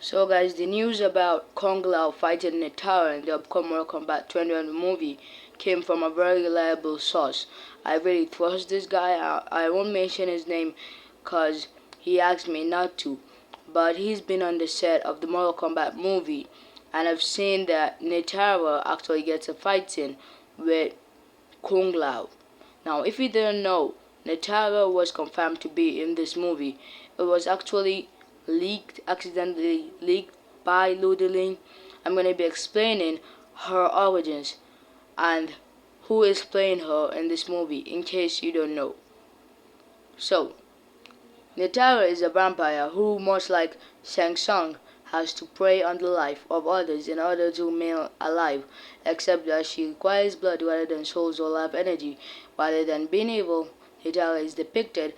So guys, the news about Kung Lao fighting nitara in the upcoming Mortal Kombat 2021 movie came from a very reliable source. I really trust this guy. I won't mention his name cause he asked me not to. But he's been on the set of the Mortal Kombat movie, and I've seen that Nitara actually gets a fight scene with Kung Lao. Now, if you didn't know, Nitara was confirmed to be in this movie. It was actually accidentally leaked by Ludeling. I'm going to be explaining her origins and who is playing her in this movie, in case you don't know. So, Nitara is a vampire who, much like Shang Tsung, has to prey on the life of others in order to remain alive, except that she requires blood rather than souls or life energy. Rather than being evil, Nitara is depicted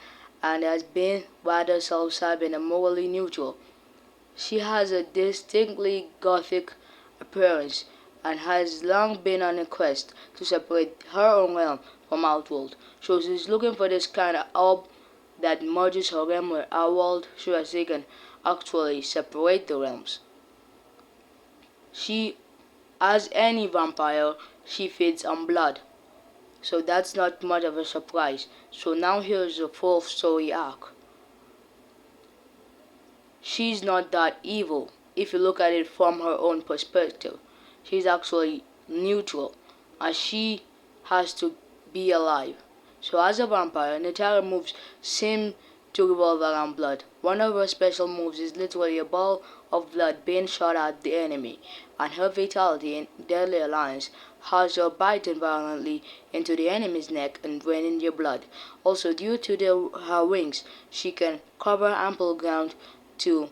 and has been rather self-serving and morally neutral. She has a distinctly gothic appearance and has long been on a quest to separate her own realm from Outworld. So she's looking for this kind of orb that merges her realm with our world so that she can actually separate the realms. She, as any vampire, she feeds on blood. So that's not much of a surprise. So now here's the fourth story arc. She's not that evil if you look at it from her own perspective. She's actually neutral as she has to be alive. So as a vampire, Nitara moves seem to revolve around blood. One of her special moves is literally a ball of blood being shot at the enemy, and her fatality in Deadly Alliance has her biting violently into the enemy's neck and draining their blood. Also, due to her wings, she can cover ample ground to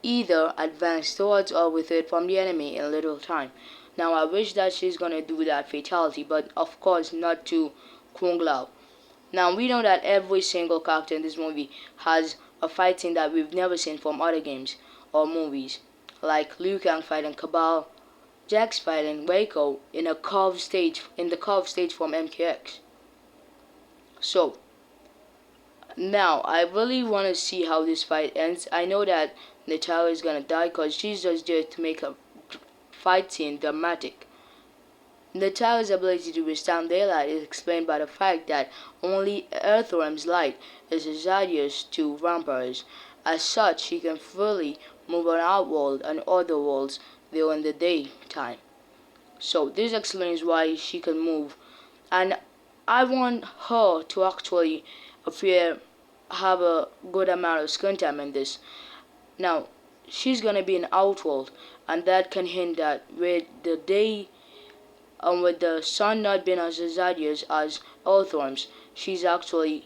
either advance towards or withdraw from the enemy in little time. Now I wish that she's gonna do that fatality, but of course not to Kung Lao. Now we know that every single character in this movie has a fight scene that we've never seen from other games or movies, like Liu Kang fighting Cabal, Jax fighting Waco in the curved stage from MKX. So now I really want to see how this fight ends. I know that Nitara is gonna die because she's just there to make a fight scene dramatic. Nitara's ability to withstand daylight is explained by the fact that only Earthworm's light is hazardous to vampires. As such, she can freely move on Outworld and other worlds during the daytime. So this explains why she can move, and I want her to actually have a good amount of screen time in this. Now, she's gonna be in Outworld, and that can hint that with the day and with the sun not being as hazardous as Earthworms, she's actually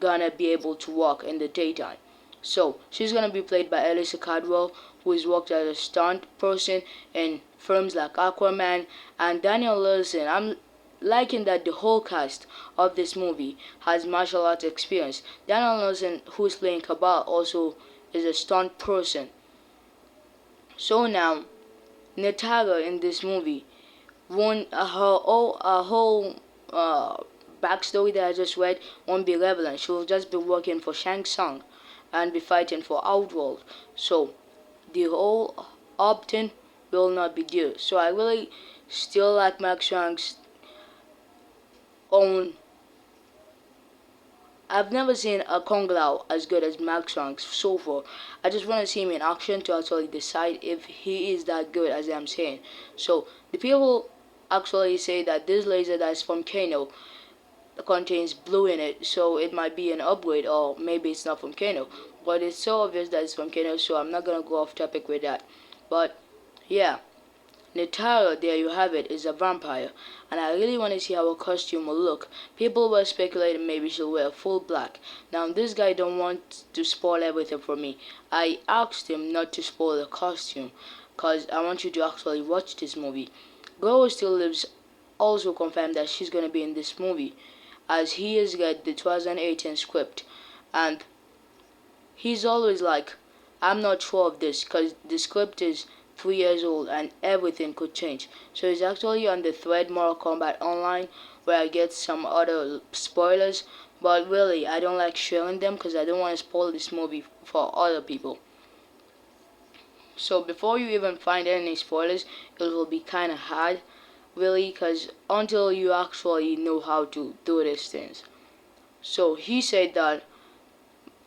gonna be able to walk in the daytime. So she's gonna be played by Elisa Cadwell, who has worked as a stunt person in films like Aquaman, and Daniel Lewison. I'm liking that the whole cast of this movie has martial arts experience. Daniel Lewison, who's playing Cabal, also is a stunt person. So now, Nitara in this movie, her whole backstory that I just read won't be relevant. She will just be working for Shang Tsung and be fighting for Outworld. So the whole opt-in will not be there. So I really still like Max Strong's own. I've never seen a Kung Lao as good as Max Strong so far. I just want to see him in action to actually decide if he is that good as I'm saying. So the people actually say that this laser that is from Kano contains blue in it, so it might be an upgrade, or maybe it's not from Kano. But it's so obvious that it's from Kano, so I'm not gonna go off topic with that. But yeah. Nitara, there you have it, is a vampire, and I really want to see how her costume will look. People were speculating maybe she'll wear full black. Now this guy don't want to spoil everything for me. I asked him not to spoil the costume, cause I want you to actually watch this movie. Girl Still Lives also confirmed that she's gonna be in this movie, as he has got the 2018 script, and he's always like, I'm not sure of this, cause the script is 3 years old and everything could change. So it's actually on the thread Mortal Kombat Online where I get some other spoilers, but really I don't like sharing them because I don't want to spoil this movie for other people. So before you even find any spoilers, it will be kind of hard, really, because until you actually know how to do these things. So he said that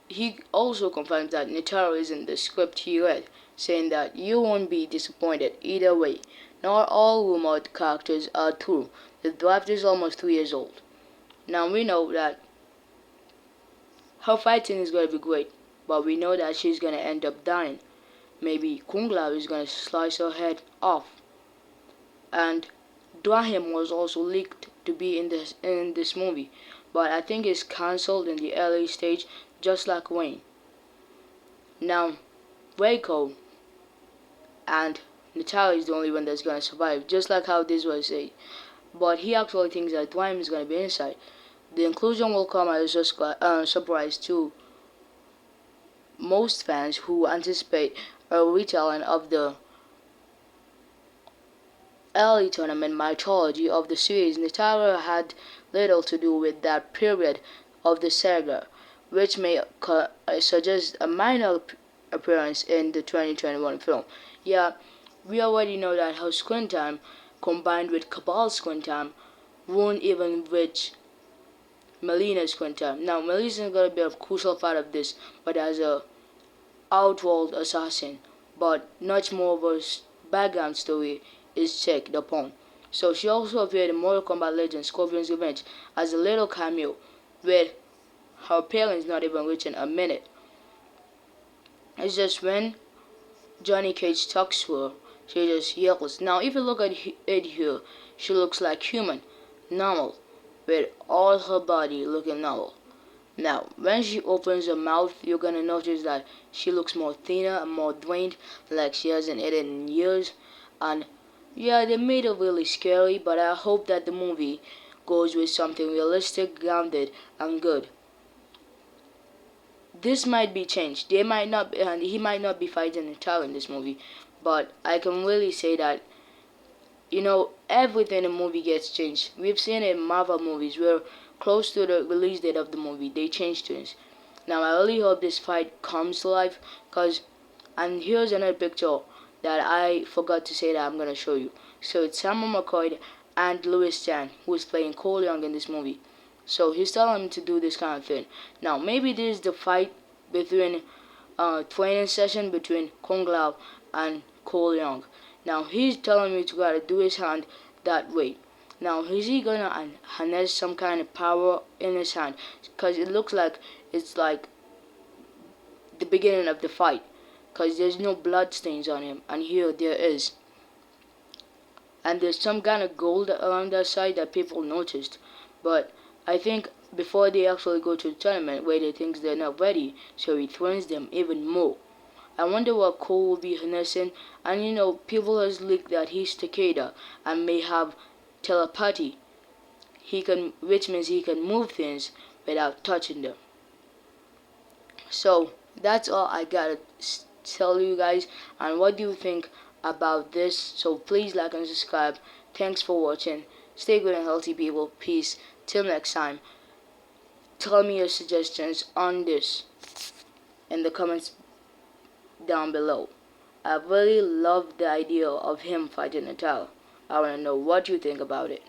he also confirms that nitara is in the script he read, saying that you won't be disappointed either way. Not all rumored characters are true. The draft is almost 3 years old. Now we know that her fighting is going to be great, but we know that she's going to end up dying. Maybe Kung Lao is going to slice her head off. And Dwahim was also leaked to be in this movie, but I think it's cancelled in the early stage, just like Wayne. Now, Reiko and Natalia is the only one that's gonna survive, just like how this was said. But he actually thinks that Dwayne is gonna be inside. The inclusion will come as a surprise to most fans who anticipate a retelling of the early tournament mythology of the series. Nitara had little to do with that period of the saga, which may suggest a minor appearance in the 2021 film. Yeah, we already know that her screen time, combined with Cabal's screen time, won't even reach Melina's screen time. Now, Melina's gonna be a crucial part of this, but as a outworld assassin, but much more of a background story is checked upon. So she also appeared in Mortal Kombat Legends Scorpion's Revenge as a little cameo, with her appearance not even reaching a minute. It's just when Johnny Cage talks to her, she just yells. Now if you look at it here, she looks like human, normal, with all her body looking normal. Now, when she opens her mouth, you're gonna notice that she looks more thinner and more drained, like she hasn't eaten in years. And yeah, they made it really scary, but I hope that the movie goes with something realistic, grounded, and good. This might be changed. They might not, and he might not be fighting a child in this movie, but I can really say that everything in the movie gets changed. We've seen it in Marvel movies where close to the release date of the movie, they change things. Now, I really hope this fight comes to life, and here's another picture that I forgot to say that I'm going to show you. So it's Samuel McCoy and Louis Chan, who is playing Cole Young in this movie. So he's telling him to do this kind of thing. Now, maybe this is the fight between, training session between Kung Lao and Cole Young. Now, he's telling me to gotta do his hand that way. Now, is he gonna harness some kind of power in his hand? Because it looks like it's like the beginning of the fight. Because there's no blood stains on him, and here there is. And there's some kind of gold around that side that people noticed. But I think before they actually go to the tournament where they think they're not ready, so he throws them even more. I wonder what Cole will be harnessing, and people has leaked that he's Takeda and may have telepathy. Which means he can move things without touching them. So that's all I gotta tell you guys. And what do you think about this? So please like and subscribe. Thanks for watching. Stay good and healthy, people. Peace. Till next time. Tell me your suggestions on this in the comments down below. I really love the idea of him fighting Natalia. I want to know what you think about it.